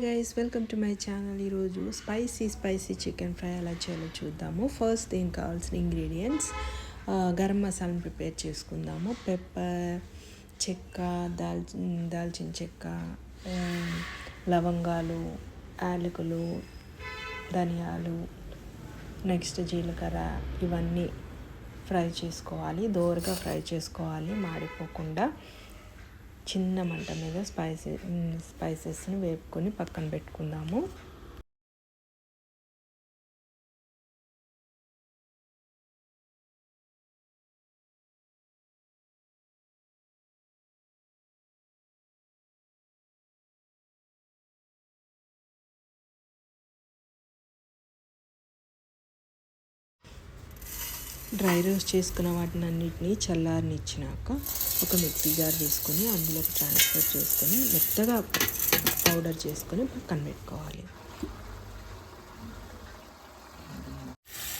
Guys welcome to my channel. ఈరోజు spicy chicken fry ఎలా చేయాలో చూద్దాము. ఫస్ట్ దీనికి కావాల్సిన ఇంగ్రీడియంట్స్ గరం మసాలాను ప్రిపేర్ చేసుకుందాము. పెప్పర్, చెక్క, దాల్చిన చెక్క, లవంగాలు, యాలకులు, ధనియాలు, నెక్స్ట్ జీలకర్ర, ఇవన్నీ ఫ్రై చేసుకోవాలి. దోరగా ఫ్రై చేసుకోవాలి, మాడిపోకుండా. చిన్న మంట మీద స్పైసెస్ని వేపుకొని పక్కన పెట్టుకుందాము. డ్రై రోస్ట్ చేసుకున్న వాటిని అన్నిటినీ చల్లారనిచ్చినాక ఒక మిక్సీ జార్ తీసుకొని అందులోకి ట్రాన్స్ఫర్ చేసుకొని మెత్తగా పౌడర్ చేసుకొని పక్కన పెట్టుకోవాలి.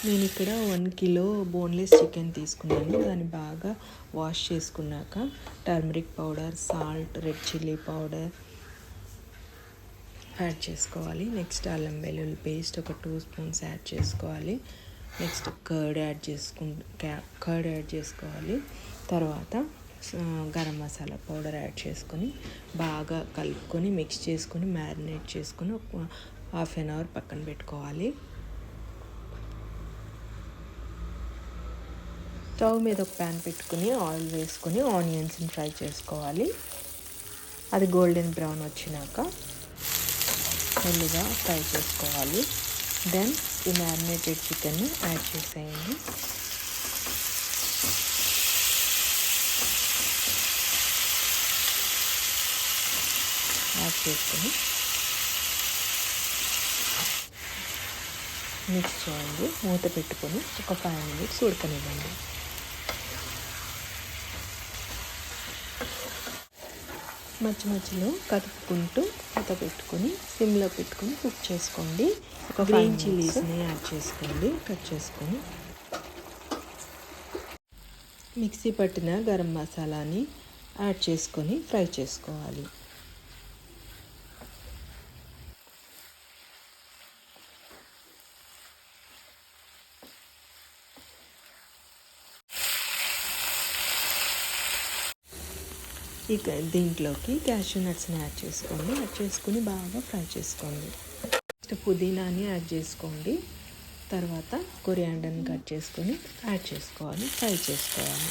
నేను ఇక్కడ 1 కిలో బోన్లెస్ చికెన్ తీసుకున్నాను. దాన్ని బాగా వాష్ చేసుకున్నాక turmeric powder, salt, red chilli powder add చేసుకోవాలి. నెక్స్ట్ అల్లం వెల్లుల్లి పేస్ట్ ఒక 2 స్పూన్స్ యాడ్ చేసుకోవాలి. నెక్స్ట్ కర్డ్ యాడ్ చేసుకోవాలి. తర్వాత గరం మసాలా పౌడర్ యాడ్ చేసుకొని బాగా కలుపుకొని మిక్స్ చేసుకొని మ్యారినేట్ చేసుకొని ఒక 1/2 అవర్ పక్కన పెట్టుకోవాలి. స్టవ్ మీద ఒక ప్యాన్ పెట్టుకుని ఆయిల్ వేసుకొని ఆనియన్స్ని ఫ్రై చేసుకోవాలి. అది గోల్డెన్ బ్రౌన్ వచ్చినాక మెల్లిగా ఫ్రై చేసుకోవాలి. దెన్ ఈ మ్యారినేటెడ్ చికెన్ని యాడ్ చేసేయండి. యాడ్ చేసుకొని మిక్స్ చేయండి. మూత పెట్టుకొని ఒక 5 మినిట్స్ ఉడకనివ్వండి. మధ్యలో కదుపుకుంటూ మూత పెట్టుకొని సిమ్లో పెట్టుకొని కుక్ చేసుకోండి. ఒక గ్రీన్ చిల్లీస్ని యాడ్ చేసుకోండి. కట్ చేసుకొని మిక్సీ పట్టిన గరం మసాలాని యాడ్ చేసుకొని ఫ్రై చేసుకోవాలి. ఇక దీంట్లోకి క్యాష్యూ నట్స్ని యాడ్ చేసుకొని బాగా ఫ్రై చేసుకోండి. నెక్స్ట్ పుదీనాని యాడ్ చేసుకోండి. తర్వాత కొరియాండర్ని కట్ చేసుకొని యాడ్ చేసుకోవాలి, ఫ్రై చేసుకోవాలి.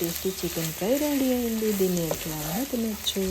టేస్టీ చికెన్ ఫ్రై రెడీ అయింది. దీన్ని ఎట్లా తినచ్చు.